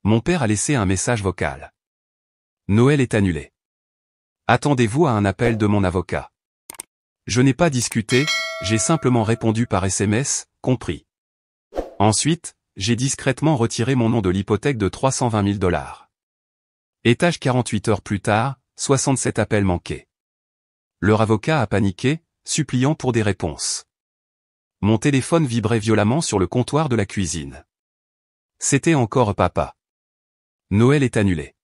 Mon père a laissé un message vocal. Noël est annulé. Attendez-vous à un appel de mon avocat. Je n'ai pas discuté, j'ai simplement répondu par SMS, compris. Ensuite, j'ai discrètement retiré mon nom de l'hypothèque de 320 000 $. Étage 48 heures plus tard, 67 appels manqués. Leur avocat a paniqué, suppliant pour des réponses. Mon téléphone vibrait violemment sur le comptoir de la cuisine. C'était encore papa. Noël est annulé.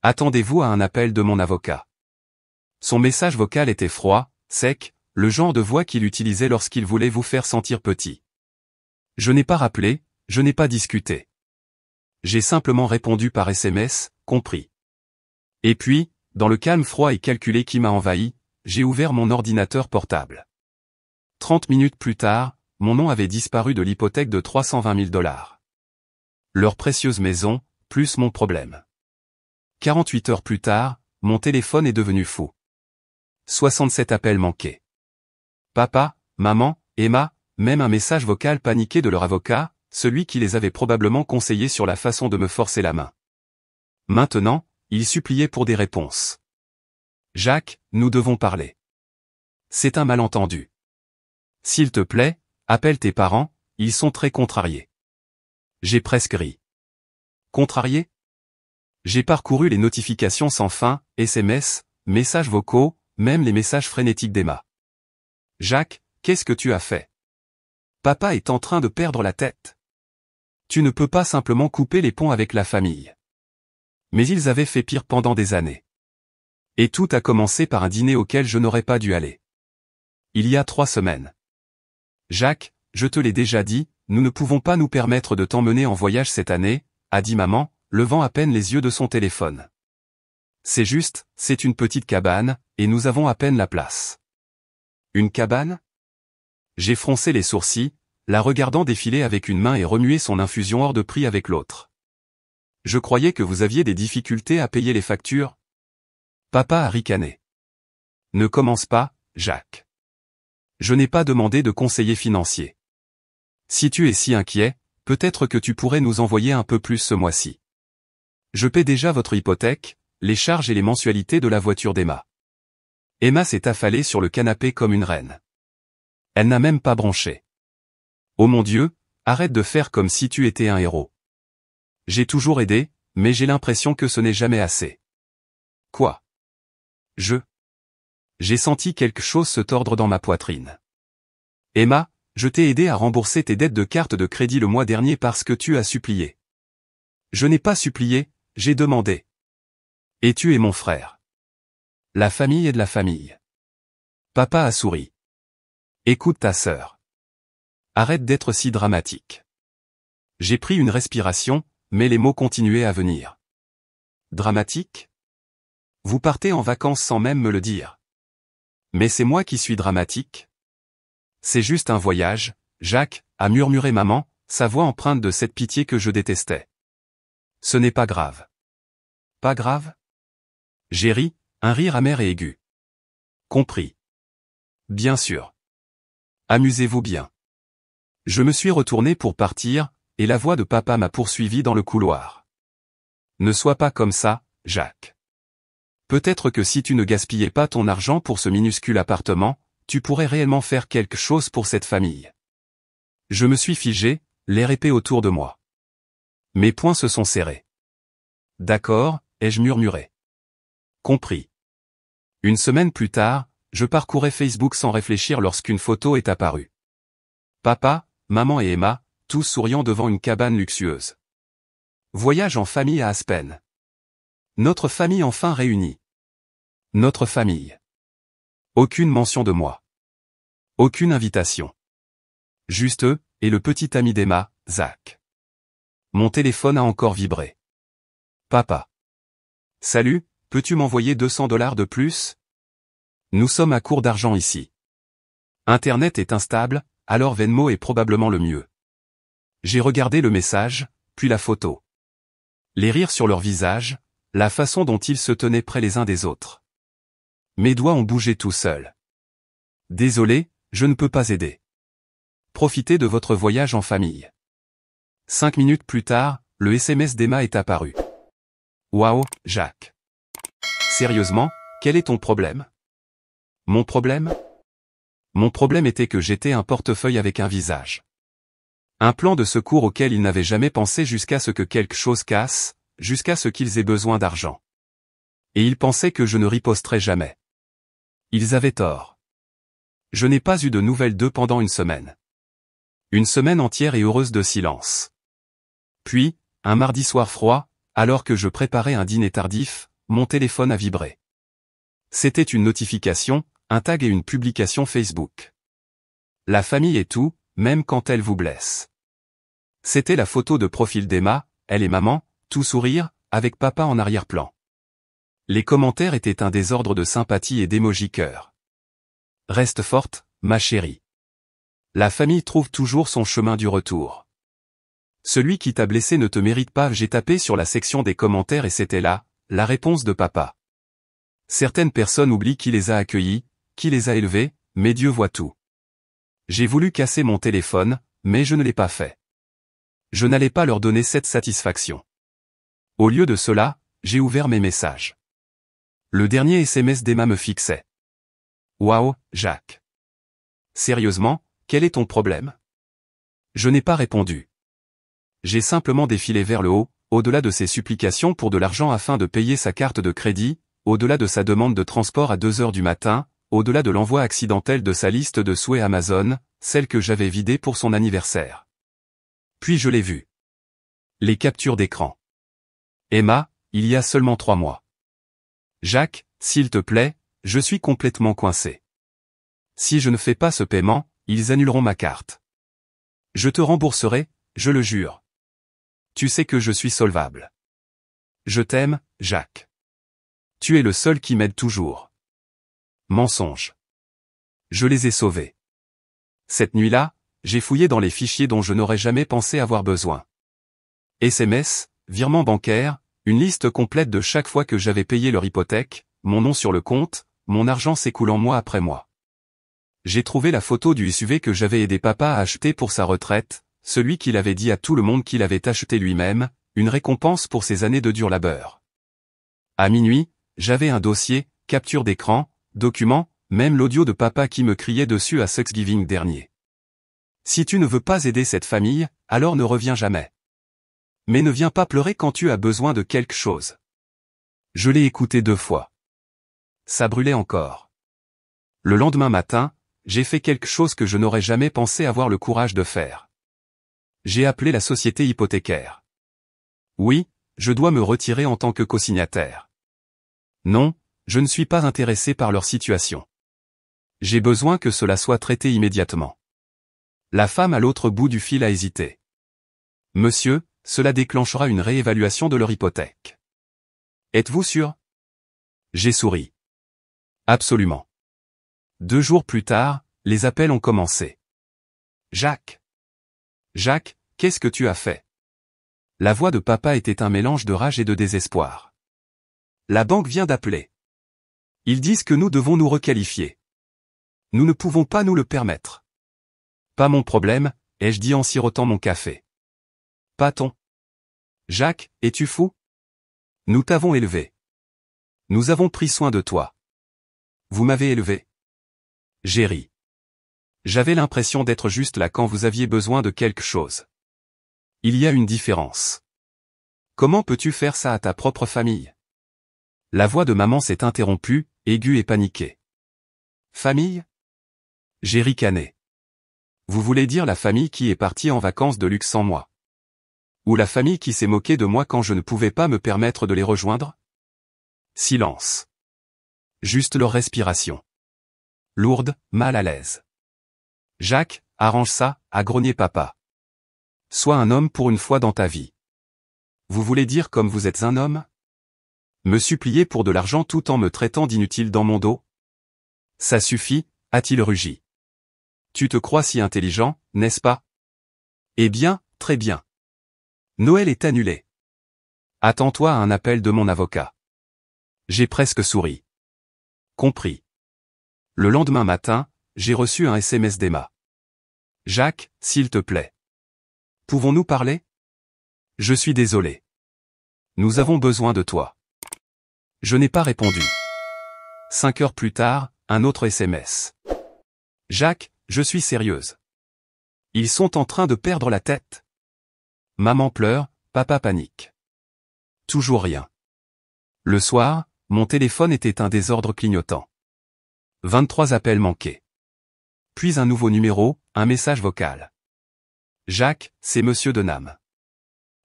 Attendez-vous à un appel de mon avocat. Son message vocal était froid, sec, le genre de voix qu'il utilisait lorsqu'il voulait vous faire sentir petit. Je n'ai pas rappelé, je n'ai pas discuté. J'ai simplement répondu par SMS, compris. Et puis, dans le calme froid et calculé qui m'a envahi, j'ai ouvert mon ordinateur portable. 30 minutes plus tard, mon nom avait disparu de l'hypothèque de 320 000 $. Leur précieuse maison, plus mon problème. 48 heures plus tard, mon téléphone est devenu fou. 67 appels manqués. Papa, maman, Emma, même un message vocal paniqué de leur avocat, celui qui les avait probablement conseillés sur la façon de me forcer la main. Maintenant, ils suppliaient pour des réponses. Jacques, nous devons parler. C'est un malentendu. S'il te plaît, appelle tes parents, ils sont très contrariés. J'ai presque ri. Contrarié? J'ai parcouru les notifications sans fin, SMS, messages vocaux, même les messages frénétiques d'Emma. Jacques, qu'est-ce que tu as fait? Papa est en train de perdre la tête. Tu ne peux pas simplement couper les ponts avec la famille. Mais ils avaient fait pire pendant des années. Et tout a commencé par un dîner auquel je n'aurais pas dû aller. Il y a 3 semaines. Jacques, je te l'ai déjà dit, nous ne pouvons pas nous permettre de t'emmener en voyage cette année, a dit maman, levant à peine les yeux de son téléphone. C'est juste, c'est une petite cabane, et nous avons à peine la place. Une cabane? J'ai froncé les sourcils, la regardant défiler avec une main et remuer son infusion hors de prix avec l'autre. Je croyais que vous aviez des difficultés à payer les factures. Papa a ricané. Ne commence pas, Jacques. Je n'ai pas demandé de conseiller financier. Si tu es si inquiet, peut-être que tu pourrais nous envoyer un peu plus ce mois-ci. Je paie déjà votre hypothèque, les charges et les mensualités de la voiture d'Emma. Emma s'est affalée sur le canapé comme une reine. Elle n'a même pas bronché. Oh mon Dieu, arrête de faire comme si tu étais un héros. J'ai toujours aidé, mais j'ai l'impression que ce n'est jamais assez. Quoi? J'ai senti quelque chose se tordre dans ma poitrine. Emma, je t'ai aidé à rembourser tes dettes de carte de crédit le mois dernier parce que tu as supplié. Je n'ai pas supplié, j'ai demandé. Et tu es mon frère. La famille est de la famille. Papa a souri. Écoute ta sœur. Arrête d'être si dramatique. J'ai pris une respiration, mais les mots continuaient à venir. Dramatique? Vous partez en vacances sans même me le dire. Mais c'est moi qui suis dramatique. C'est juste un voyage, Jacques, a murmuré maman, sa voix empreinte de cette pitié que je détestais. Ce n'est pas grave. Pas grave? J'ai ri, un rire amer et aigu. Compris. Bien sûr. Amusez-vous bien. Je me suis retourné pour partir, et la voix de papa m'a poursuivi dans le couloir. Ne sois pas comme ça, Jacques. Peut-être que si tu ne gaspillais pas ton argent pour ce minuscule appartement, tu pourrais réellement faire quelque chose pour cette famille. Je me suis figé, l'air épais autour de moi. Mes poings se sont serrés. D'accord, ai-je murmuré. Compris. Une semaine plus tard, je parcourais Facebook sans réfléchir lorsqu'une photo est apparue. Papa, maman et Emma, tous souriant devant une cabane luxueuse. Voyage en famille à Aspen. Notre famille enfin réunie. Notre famille. Aucune mention de moi. Aucune invitation. Juste eux, et le petit ami d'Emma, Zach. Mon téléphone a encore vibré. Papa. Salut, peux-tu m'envoyer 200 $ de plus? Nous sommes à court d'argent ici. Internet est instable, alors Venmo est probablement le mieux. J'ai regardé le message, puis la photo. Les rires sur leur visage, la façon dont ils se tenaient près les uns des autres. Mes doigts ont bougé tout seuls. Désolé, je ne peux pas aider. Profitez de votre voyage en famille. 5 minutes plus tard, le SMS d'Emma est apparu. Waouh, Jacques. Sérieusement, quel est ton problème? Mon problème? Mon problème était que j'étais un portefeuille avec un visage. Un plan de secours auquel ils n'avaient jamais pensé jusqu'à ce que quelque chose casse, jusqu'à ce qu'ils aient besoin d'argent. Et ils pensaient que je ne riposterais jamais. Ils avaient tort. Je n'ai pas eu de nouvelles d'eux pendant une semaine. Une semaine entière et heureuse de silence. Puis, un mardi soir froid, alors que je préparais un dîner tardif, mon téléphone a vibré. C'était une notification, un tag et une publication Facebook. La famille est tout, même quand elle vous blesse. C'était la photo de profil d'Emma, elle et maman, tout sourire, avec papa en arrière-plan. Les commentaires étaient un désordre de sympathie et d'émojis cœur. Reste forte, ma chérie. La famille trouve toujours son chemin du retour. Celui qui t'a blessé ne te mérite pas. J'ai tapé sur la section des commentaires et c'était là, la réponse de papa. Certaines personnes oublient qui les a accueillis, qui les a élevés, mais Dieu voit tout. J'ai voulu casser mon téléphone, mais je ne l'ai pas fait. Je n'allais pas leur donner cette satisfaction. Au lieu de cela, j'ai ouvert mes messages. Le dernier SMS d'Emma me fixait. Waouh, Jacques. Sérieusement, quel est ton problème? Je n'ai pas répondu. J'ai simplement défilé vers le haut, au-delà de ses supplications pour de l'argent afin de payer sa carte de crédit, au-delà de sa demande de transport à 2 heures du matin, au-delà de l'envoi accidentel de sa liste de souhaits Amazon, celle que j'avais vidée pour son anniversaire. Puis je l'ai vu. Les captures d'écran. Emma, il y a seulement 3 mois. Jacques, s'il te plaît, je suis complètement coincé. Si je ne fais pas ce paiement, ils annuleront ma carte. Je te rembourserai, je le jure. Tu sais que je suis solvable. Je t'aime, Jacques. Tu es le seul qui m'aide toujours. Mensonge. Je les ai sauvés. Cette nuit-là, j'ai fouillé dans les fichiers dont je n'aurais jamais pensé avoir besoin. SMS, virement bancaire, une liste complète de chaque fois que j'avais payé leur hypothèque, mon nom sur le compte, mon argent s'écoulant mois après mois. J'ai trouvé la photo du SUV que j'avais aidé papa à acheter pour sa retraite, celui qu'il avait dit à tout le monde qu'il avait acheté lui-même, une récompense pour ses années de dur labeur. À minuit, j'avais un dossier, capture d'écran, document, même l'audio de papa qui me criait dessus à Thanksgiving dernier. Si tu ne veux pas aider cette famille, alors ne reviens jamais. Mais ne viens pas pleurer quand tu as besoin de quelque chose. Je l'ai écouté 2 fois. Ça brûlait encore. Le lendemain matin, j'ai fait quelque chose que je n'aurais jamais pensé avoir le courage de faire. J'ai appelé la société hypothécaire. Oui, je dois me retirer en tant que cosignataire. Non, je ne suis pas intéressé par leur situation. J'ai besoin que cela soit traité immédiatement. La femme à l'autre bout du fil a hésité. Monsieur, cela déclenchera une réévaluation de leur hypothèque. Êtes-vous sûr? J'ai souri. Absolument. 2 jours plus tard, les appels ont commencé. Jacques. Jacques, qu'est-ce que tu as fait? La voix de papa était un mélange de rage et de désespoir. La banque vient d'appeler. Ils disent que nous devons nous requalifier. Nous ne pouvons pas nous le permettre. Pas mon problème, ai-je dit en sirotant mon café. Pas ton. Jacques, es-tu fou? Nous t'avons élevé. Nous avons pris soin de toi. Vous m'avez élevé. J'ai ri. J'avais l'impression d'être juste là quand vous aviez besoin de quelque chose. Il y a une différence. Comment peux-tu faire ça à ta propre famille? La voix de maman s'est interrompue, aiguë et paniquée. Famille? J'ai ricané. Vous voulez dire la famille qui est partie en vacances de luxe sans moi? Ou la famille qui s'est moquée de moi quand je ne pouvais pas me permettre de les rejoindre? Silence. Juste leur respiration. Lourde, mal à l'aise. Jacques, arrange ça, a grogné papa. Sois un homme pour une fois dans ta vie. Vous voulez dire comme vous êtes un homme? Me supplier pour de l'argent tout en me traitant d'inutile dans mon dos? Ça suffit, a-t-il rugi. Tu te crois si intelligent, n'est-ce pas? Eh bien, très bien. Noël est annulé. Attends-toi à un appel de mon avocat. J'ai presque souri. Compris. Le lendemain matin, j'ai reçu un SMS d'Emma. Jacques, s'il te plaît. Pouvons-nous parler? Je suis désolé. Nous avons besoin de toi. Je n'ai pas répondu. 5 heures plus tard, un autre SMS. Jacques, je suis sérieuse. Ils sont en train de perdre la tête. Maman pleure, papa panique. Toujours rien. Le soir, mon téléphone était un désordre clignotant. 23 appels manqués. Puis un nouveau numéro, un message vocal. Jacques, c'est Monsieur Denham.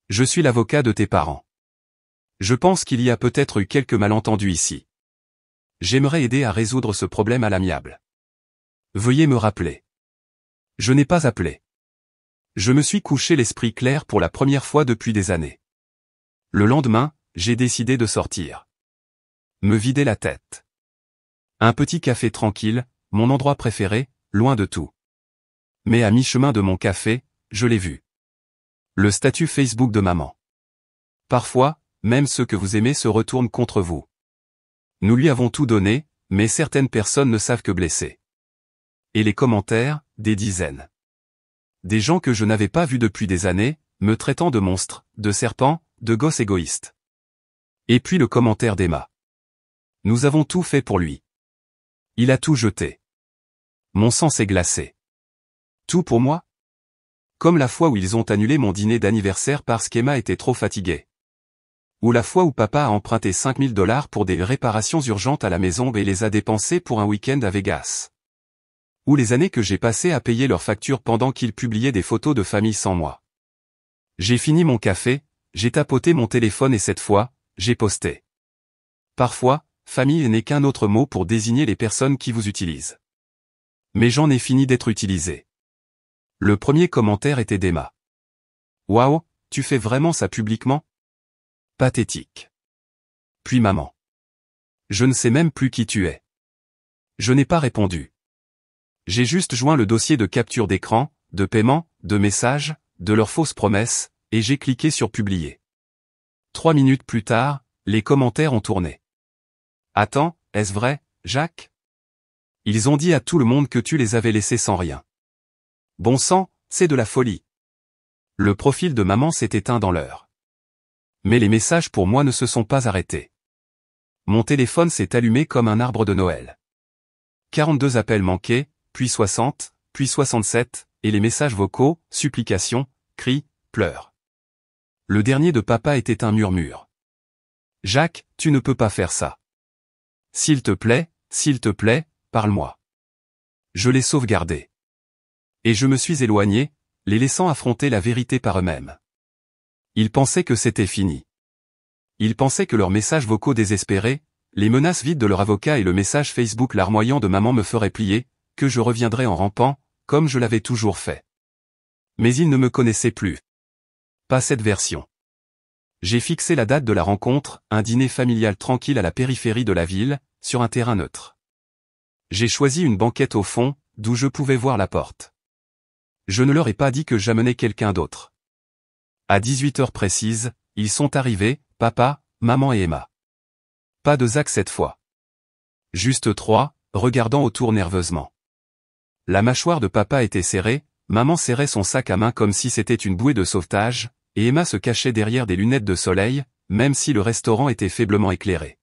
Je suis l'avocat de tes parents. Je pense qu'il y a peut-être eu quelques malentendus ici. J'aimerais aider à résoudre ce problème à l'amiable. Veuillez me rappeler. Je n'ai pas appelé. Je me suis couché l'esprit clair pour la première fois depuis des années. Le lendemain, j'ai décidé de sortir. Me vider la tête. Un petit café tranquille, mon endroit préféré, loin de tout. Mais à mi-chemin de mon café, je l'ai vu. Le statut Facebook de maman. Parfois, même ceux que vous aimez se retournent contre vous. Nous lui avons tout donné, mais certaines personnes ne savent que blesser. Et les commentaires, des dizaines. Des gens que je n'avais pas vus depuis des années, me traitant de monstre, de serpent, de gosse égoïste. Et puis le commentaire d'Emma. Nous avons tout fait pour lui. Il a tout jeté. Mon sang s'est glacé. Tout pour moi? Comme la fois où ils ont annulé mon dîner d'anniversaire parce qu'Emma était trop fatiguée. Ou la fois où papa a emprunté 5000 $ pour des réparations urgentes à la maison et les a dépensés pour un week-end à Vegas. Ou les années que j'ai passées à payer leurs factures pendant qu'ils publiaient des photos de famille sans moi. J'ai fini mon café, j'ai tapoté mon téléphone et cette fois, j'ai posté. Parfois, famille n'est qu'un autre mot pour désigner les personnes qui vous utilisent. Mais j'en ai fini d'être utilisé. Le premier commentaire était d'Emma. Waouh, tu fais vraiment ça publiquement? Pathétique. Puis maman. Je ne sais même plus qui tu es. Je n'ai pas répondu. J'ai juste joint le dossier de capture d'écran, de paiement, de messages, de leurs fausses promesses, et j'ai cliqué sur publier. 3 minutes plus tard, les commentaires ont tourné. Attends, est-ce vrai, Jacques? Ils ont dit à tout le monde que tu les avais laissés sans rien. Bon sang, c'est de la folie. Le profil de maman s'est éteint dans l'heure. Mais les messages pour moi ne se sont pas arrêtés. Mon téléphone s'est allumé comme un arbre de Noël. 42 appels manqués, puis 60, puis 67, et les messages vocaux, supplications, cris, pleurs. Le dernier de papa était un murmure. Jacques, tu ne peux pas faire ça. S'il te plaît, parle-moi. Je l'ai sauvegardé. Et je me suis éloigné, les laissant affronter la vérité par eux-mêmes. Ils pensaient que c'était fini. Ils pensaient que leurs messages vocaux désespérés, les menaces vides de leur avocat et le message Facebook larmoyant de maman me feraient plier, que je reviendrais en rampant, comme je l'avais toujours fait. Mais ils ne me connaissaient plus. Pas cette version. J'ai fixé la date de la rencontre, un dîner familial tranquille à la périphérie de la ville, sur un terrain neutre. J'ai choisi une banquette au fond, d'où je pouvais voir la porte. Je ne leur ai pas dit que j'amenais quelqu'un d'autre. À 18 heures précises, ils sont arrivés, papa, maman et Emma. Pas de Zach cette fois. Juste 3, regardant autour nerveusement. La mâchoire de papa était serrée, maman serrait son sac à main comme si c'était une bouée de sauvetage, et Emma se cachait derrière des lunettes de soleil, même si le restaurant était faiblement éclairé.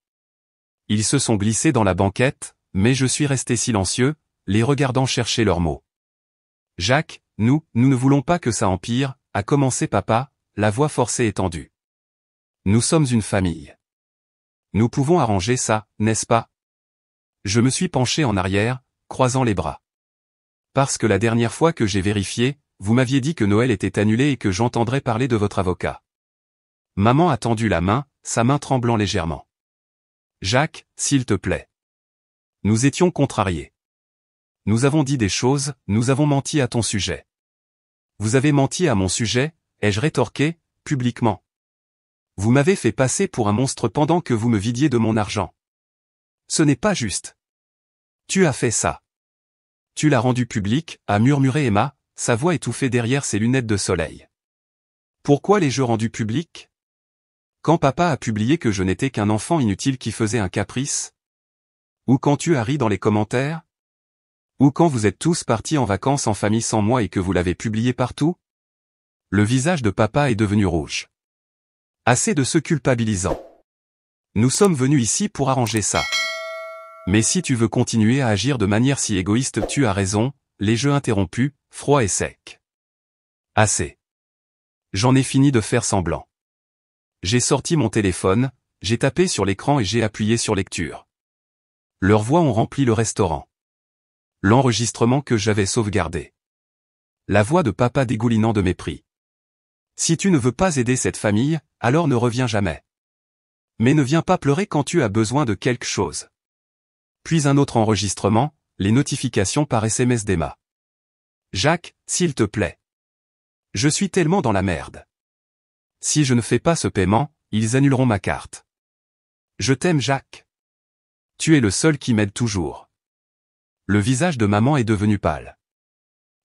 Ils se sont glissés dans la banquette, mais je suis resté silencieux, les regardant chercher leurs mots. Jacques, nous ne voulons pas que ça empire, a commencé papa, la voix forcée et tendue. Nous sommes une famille. Nous pouvons arranger ça, n'est-ce pas? Je me suis penché en arrière, croisant les bras. Parce que la dernière fois que j'ai vérifié, vous m'aviez dit que Noël était annulé et que j'entendrais parler de votre avocat. Maman a tendu la main, sa main tremblant légèrement. Jacques, s'il te plaît. Nous étions contrariés. Nous avons dit des choses, nous avons menti à ton sujet. Vous avez menti à mon sujet, ai-je rétorqué, publiquement. Vous m'avez fait passer pour un monstre pendant que vous me vidiez de mon argent. Ce n'est pas juste. Tu as fait ça. Tu l'as rendu public, a murmuré Emma, sa voix étouffée derrière ses lunettes de soleil. Pourquoi les jeux rendus publics? Quand papa a publié que je n'étais qu'un enfant inutile qui faisait un caprice? Ou quand tu as ri dans les commentaires? Ou quand vous êtes tous partis en vacances en famille sans moi et que vous l'avez publié partout? Le visage de papa est devenu rouge. Assez de ce culpabilisant. Nous sommes venus ici pour arranger ça. Mais si tu veux continuer à agir de manière si égoïste, tu as raison, les jeux interrompus, froid et sec. Assez. J'en ai fini de faire semblant. J'ai sorti mon téléphone, j'ai tapé sur l'écran et j'ai appuyé sur lecture. Leurs voix ont rempli le restaurant. L'enregistrement que j'avais sauvegardé. La voix de papa dégoulinant de mépris. Si tu ne veux pas aider cette famille, alors ne reviens jamais. Mais ne viens pas pleurer quand tu as besoin de quelque chose. Puis un autre enregistrement, les notifications par SMS d'Emma. Jacques, s'il te plaît. Je suis tellement dans la merde. Si je ne fais pas ce paiement, ils annuleront ma carte. Je t'aime Jacques. Tu es le seul qui m'aide toujours. Le visage de maman est devenu pâle.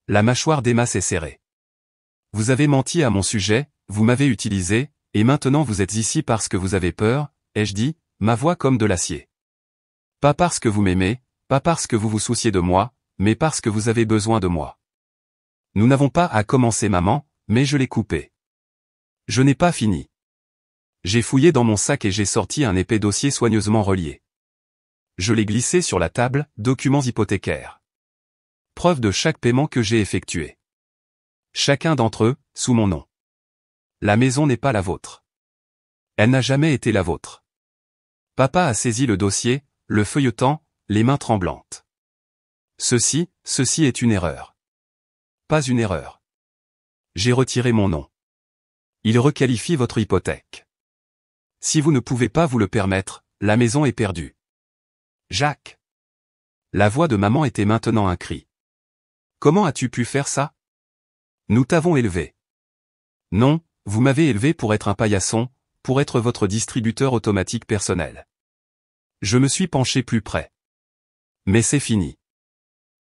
La mâchoire d'Emma s'est serrée. Vous avez menti à mon sujet, vous m'avez utilisé, et maintenant vous êtes ici parce que vous avez peur, ai-je dit, ma voix comme de l'acier. Pas parce que vous m'aimez, pas parce que vous vous souciez de moi, mais parce que vous avez besoin de moi. Nous n'avons pas à commencer maman, mais je l'ai coupé. Je n'ai pas fini. J'ai fouillé dans mon sac et j'ai sorti un épais dossier soigneusement relié. Je l'ai glissé sur la table, documents hypothécaires. Preuve de chaque paiement que j'ai effectué. Chacun d'entre eux, sous mon nom. La maison n'est pas la vôtre. Elle n'a jamais été la vôtre. Papa a saisi le dossier, le feuilletant, les mains tremblantes. Ceci est une erreur. Pas une erreur. J'ai retiré mon nom. Il requalifie votre hypothèque. Si vous ne pouvez pas vous le permettre, la maison est perdue. Jacques. La voix de maman était maintenant un cri. Comment as-tu pu faire ça? Nous t'avons élevé. Non, vous m'avez élevé pour être un paillasson, pour être votre distributeur automatique personnel. Je me suis penché plus près. Mais c'est fini.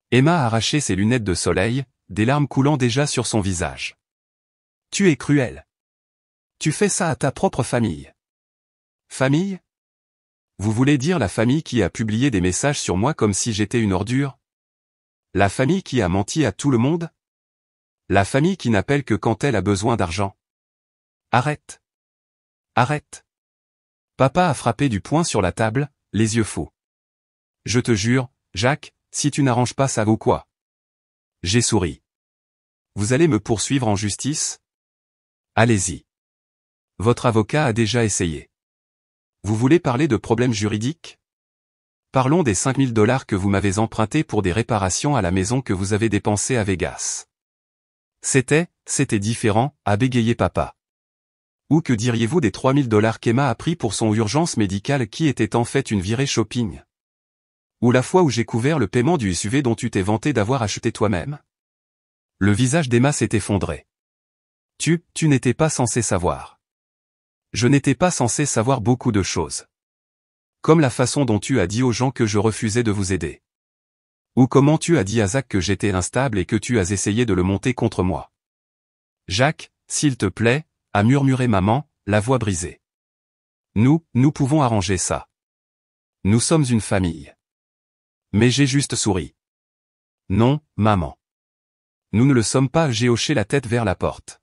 Emma a arraché ses lunettes de soleil, des larmes coulant déjà sur son visage. Tu es cruel. Tu fais ça à ta propre famille. Famille? Vous voulez dire la famille qui a publié des messages sur moi comme si j'étais une ordure? La famille qui a menti à tout le monde? La famille qui n'appelle que quand elle a besoin d'argent? Arrête. Arrête. Papa a frappé du poing sur la table, les yeux fous. Je te jure, Jacques, si tu n'arranges pas ça vaut quoi? J'ai souri. Vous allez me poursuivre en justice? Allez-y. Votre avocat a déjà essayé. Vous voulez parler de problèmes juridiques? Parlons des 5 000 $ que vous m'avez empruntés pour des réparations à la maison que vous avez dépensées à Vegas. C'était différent, a bégayé papa. Ou que diriez-vous des 3 000 $ qu'Emma a pris pour son urgence médicale qui était en fait une virée shopping? Ou la fois où j'ai couvert le paiement du SUV dont tu t'es vanté d'avoir acheté toi-même? Le visage d'Emma s'est effondré. Tu n'étais pas censé savoir. Je n'étais pas censé savoir beaucoup de choses. Comme la façon dont tu as dit aux gens que je refusais de vous aider. Ou comment tu as dit à Zach que j'étais instable et que tu as essayé de le monter contre moi. Jacques, s'il te plaît, a murmuré maman, la voix brisée. Nous pouvons arranger ça. Nous sommes une famille. Mais j'ai juste souri. Non, maman. Nous ne le sommes pas, j'ai hoché la tête vers la porte.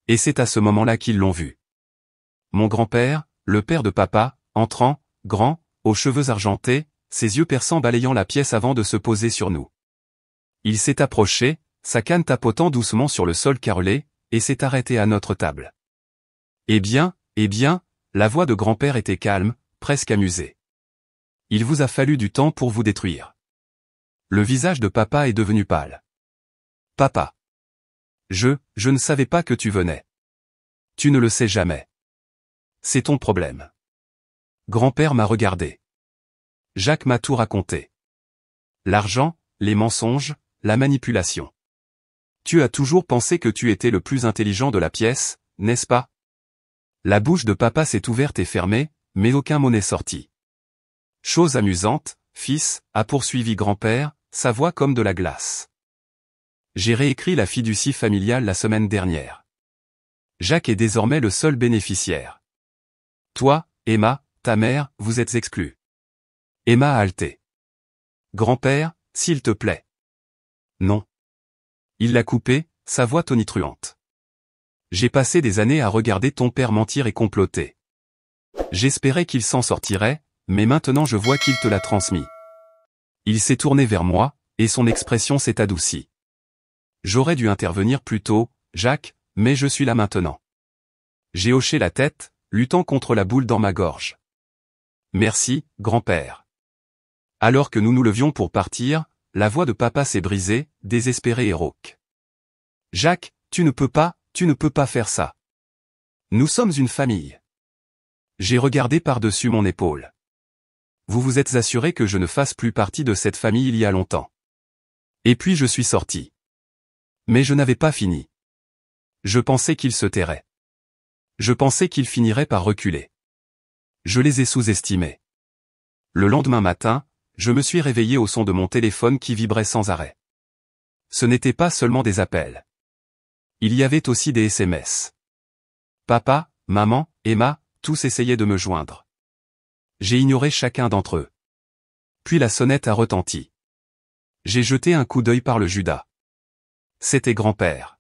Et c'est à ce moment-là qu'ils l'ont vu. Mon grand-père, le père de papa, entrant, grand, aux cheveux argentés, ses yeux perçants balayant la pièce avant de se poser sur nous. Il s'est approché, sa canne tapotant doucement sur le sol carrelé, et s'est arrêté à notre table. Eh bien, la voix de grand-père était calme, presque amusée. Il vous a fallu du temps pour vous détruire. Le visage de papa est devenu pâle. Papa. Je ne savais pas que tu venais. Tu ne le sais jamais. C'est ton problème. Grand-père m'a regardé. Jacques m'a tout raconté. L'argent, les mensonges, la manipulation. Tu as toujours pensé que tu étais le plus intelligent de la pièce, n'est-ce pas? La bouche de papa s'est ouverte et fermée, mais aucun mot n'est sorti. Chose amusante, fils, a poursuivi grand-père, sa voix comme de la glace. J'ai réécrit la fiducie familiale la semaine dernière. Jacques est désormais le seul bénéficiaire. Toi, Emma, ta mère, vous êtes exclus. Emma a haleté. Grand-père, s'il te plaît. Non. Il l'a coupé, sa voix tonitruante. J'ai passé des années à regarder ton père mentir et comploter. J'espérais qu'il s'en sortirait, mais maintenant je vois qu'il te l'a transmis. Il s'est tourné vers moi, et son expression s'est adoucie. J'aurais dû intervenir plus tôt, Jacques, mais je suis là maintenant. J'ai hoché la tête, luttant contre la boule dans ma gorge. Merci, grand-père. Alors que nous nous levions pour partir, la voix de papa s'est brisée, désespérée et rauque. Jacques, tu ne peux pas faire ça. Nous sommes une famille. J'ai regardé par-dessus mon épaule. Vous vous êtes assuré que je ne fasse plus partie de cette famille il y a longtemps. Et puis je suis sorti. Mais je n'avais pas fini. Je pensais qu'il se tairait. Je pensais qu'il finirait par reculer. Je les ai sous-estimés. Le lendemain matin, je me suis réveillé au son de mon téléphone qui vibrait sans arrêt. Ce n'était pas seulement des appels. Il y avait aussi des SMS. Papa, maman, Emma, tous essayaient de me joindre. J'ai ignoré chacun d'entre eux. Puis la sonnette a retenti. J'ai jeté un coup d'œil par le Judas. C'était grand-père.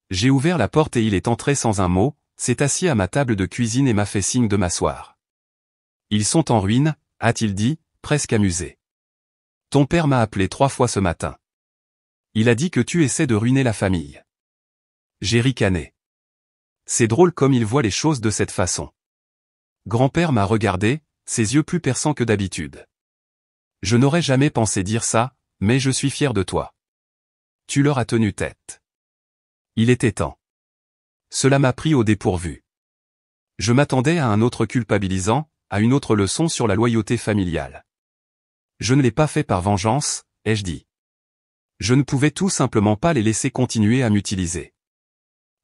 J'ai ouvert la porte et il est entré sans un mot, s'est assis à ma table de cuisine et m'a fait signe de m'asseoir. Ils sont en ruine, a-t-il dit, presque amusé. Ton père m'a appelé 3 fois ce matin. Il a dit que tu essaies de ruiner la famille. J'ai ricané. C'est drôle comme il voit les choses de cette façon. Grand-père m'a regardé, ses yeux plus perçants que d'habitude. Je n'aurais jamais pensé dire ça, mais je suis fier de toi. Tu leur as tenu tête. Il était temps. Cela m'a pris au dépourvu. Je m'attendais à un autre culpabilisant, à une autre leçon sur la loyauté familiale. Je ne l'ai pas fait par vengeance, ai-je dit. Je ne pouvais tout simplement pas les laisser continuer à m'utiliser.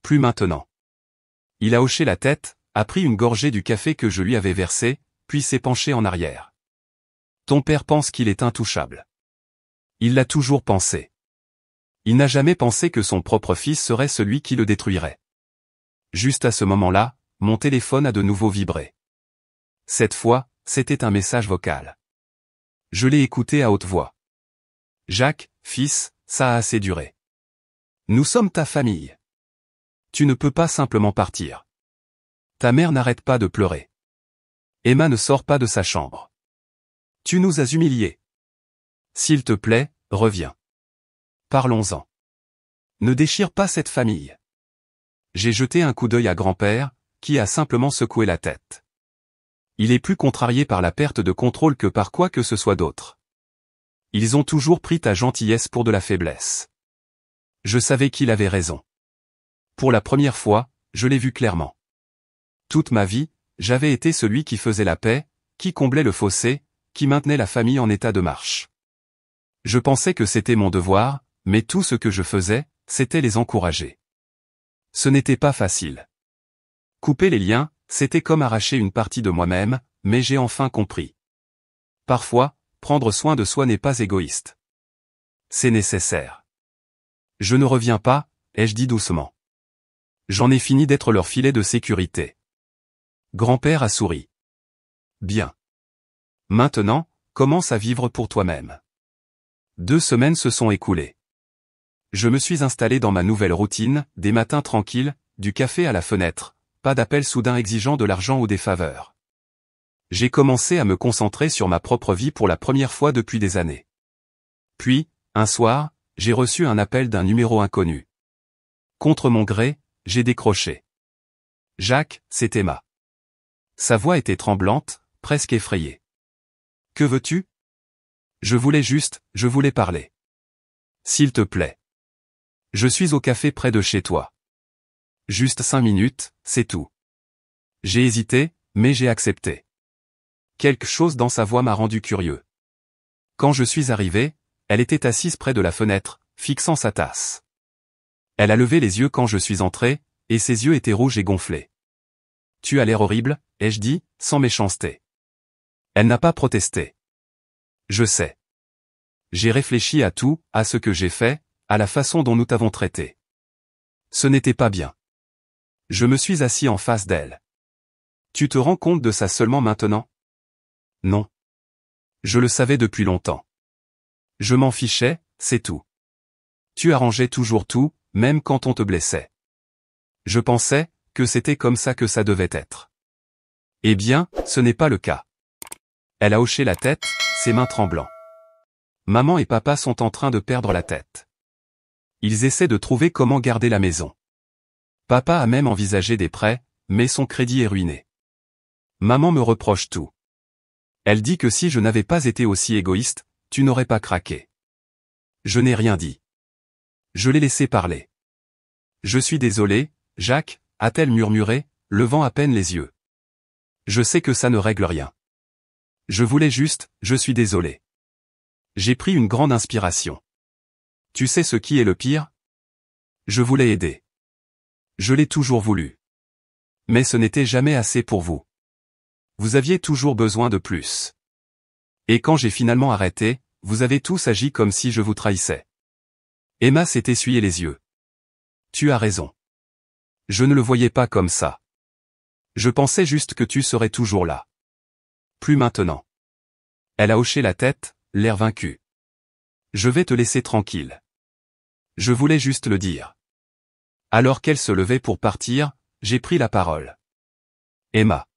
Plus maintenant. Il a hoché la tête, a pris une gorgée du café que je lui avais versé, puis s'est penché en arrière. Ton père pense qu'il est intouchable. Il l'a toujours pensé. Il n'a jamais pensé que son propre fils serait celui qui le détruirait. Juste à ce moment-là, mon téléphone a de nouveau vibré. Cette fois, c'était un message vocal. Je l'ai écouté à haute voix. Jacques, fils, ça a assez duré. Nous sommes ta famille. Tu ne peux pas simplement partir. Ta mère n'arrête pas de pleurer. Emma ne sort pas de sa chambre. Tu nous as humiliés. S'il te plaît, reviens. Parlons-en. Ne déchire pas cette famille. J'ai jeté un coup d'œil à grand-père, qui a simplement secoué la tête. Il est plus contrarié par la perte de contrôle que par quoi que ce soit d'autre. Ils ont toujours pris ta gentillesse pour de la faiblesse. Je savais qu'il avait raison. Pour la première fois, je l'ai vu clairement. Toute ma vie, j'avais été celui qui faisait la paix, qui comblait le fossé, qui maintenait la famille en état de marche. Je pensais que c'était mon devoir, mais tout ce que je faisais, c'était les encourager. Ce n'était pas facile. Couper les liens, c'était comme arracher une partie de moi-même, mais j'ai enfin compris. Parfois, prendre soin de soi n'est pas égoïste. C'est nécessaire. Je ne reviens pas, ai-je dit doucement. J'en ai fini d'être leur filet de sécurité. Grand-père a souri. Bien. Maintenant, commence à vivre pour toi-même. 2 semaines se sont écoulées. Je me suis installé dans ma nouvelle routine, des matins tranquilles, du café à la fenêtre, pas d'appel soudain exigeant de l'argent ou des faveurs. J'ai commencé à me concentrer sur ma propre vie pour la première fois depuis des années. Puis, un soir, j'ai reçu un appel d'un numéro inconnu. Contre mon gré, j'ai décroché. Jacques, c'est Emma. Sa voix était tremblante, presque effrayée. Que veux-tu? Je voulais parler. S'il te plaît. Je suis au café près de chez toi. Juste 5 minutes, c'est tout. J'ai hésité, mais j'ai accepté. Quelque chose dans sa voix m'a rendu curieux. Quand je suis arrivé, elle était assise près de la fenêtre, fixant sa tasse. Elle a levé les yeux quand je suis entré, et ses yeux étaient rouges et gonflés. Tu as l'air horrible, ai-je dit, sans méchanceté. Elle n'a pas protesté. Je sais. J'ai réfléchi à tout, à ce que j'ai fait, à la façon dont nous t'avons traité. Ce n'était pas bien. Je me suis assis en face d'elle. Tu te rends compte de ça seulement maintenant? Non. Je le savais depuis longtemps. Je m'en fichais, c'est tout. Tu arrangeais toujours tout, même quand on te blessait. Je pensais que c'était comme ça que ça devait être. Eh bien, ce n'est pas le cas. Elle a hoché la tête, ses mains tremblant. Maman et papa sont en train de perdre la tête. Ils essaient de trouver comment garder la maison. Papa a même envisagé des prêts, mais son crédit est ruiné. Maman me reproche tout. Elle dit que si je n'avais pas été aussi égoïste, tu n'aurais pas craqué. Je n'ai rien dit. Je l'ai laissé parler. Je suis désolé, Jacques, a-t-elle murmuré, levant à peine les yeux. Je sais que ça ne règle rien. Je voulais juste, je suis désolé. J'ai pris une grande inspiration. Tu sais ce qui est le pire? Je voulais aider. Je l'ai toujours voulu. Mais ce n'était jamais assez pour vous. Vous aviez toujours besoin de plus. Et quand j'ai finalement arrêté, vous avez tous agi comme si je vous trahissais. Emma s'est essuyé les yeux. Tu as raison. Je ne le voyais pas comme ça. Je pensais juste que tu serais toujours là. Plus maintenant. Elle a hoché la tête, l'air vaincu. Je vais te laisser tranquille. Je voulais juste le dire. Alors qu'elle se levait pour partir, j'ai pris la parole. Emma.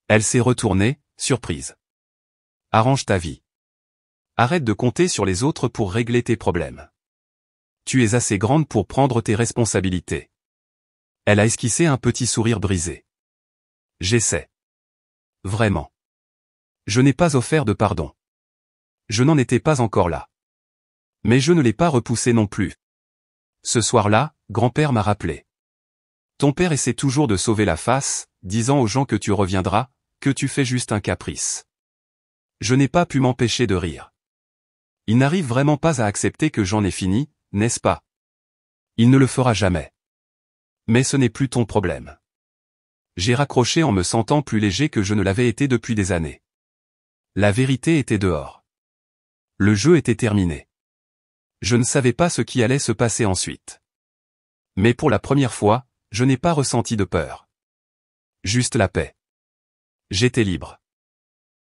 Elle s'est retournée, surprise. Arrange ta vie. Arrête de compter sur les autres pour régler tes problèmes. Tu es assez grande pour prendre tes responsabilités. Elle a esquissé un petit sourire brisé. J'essaie. Vraiment. Je n'ai pas offert de pardon. Je n'en étais pas encore là. Mais je ne l'ai pas repoussé non plus. Ce soir-là, grand-père m'a rappelé. Ton père essaie toujours de sauver la face, disant aux gens que tu reviendras, que tu fais juste un caprice. Je n'ai pas pu m'empêcher de rire. Il n'arrive vraiment pas à accepter que j'en ai fini, n'est-ce pas? Il ne le fera jamais. Mais ce n'est plus ton problème. J'ai raccroché en me sentant plus léger que je ne l'avais été depuis des années. La vérité était dehors. Le jeu était terminé. Je ne savais pas ce qui allait se passer ensuite. Mais pour la première fois, je n'ai pas ressenti de peur. Juste la paix. J'étais libre.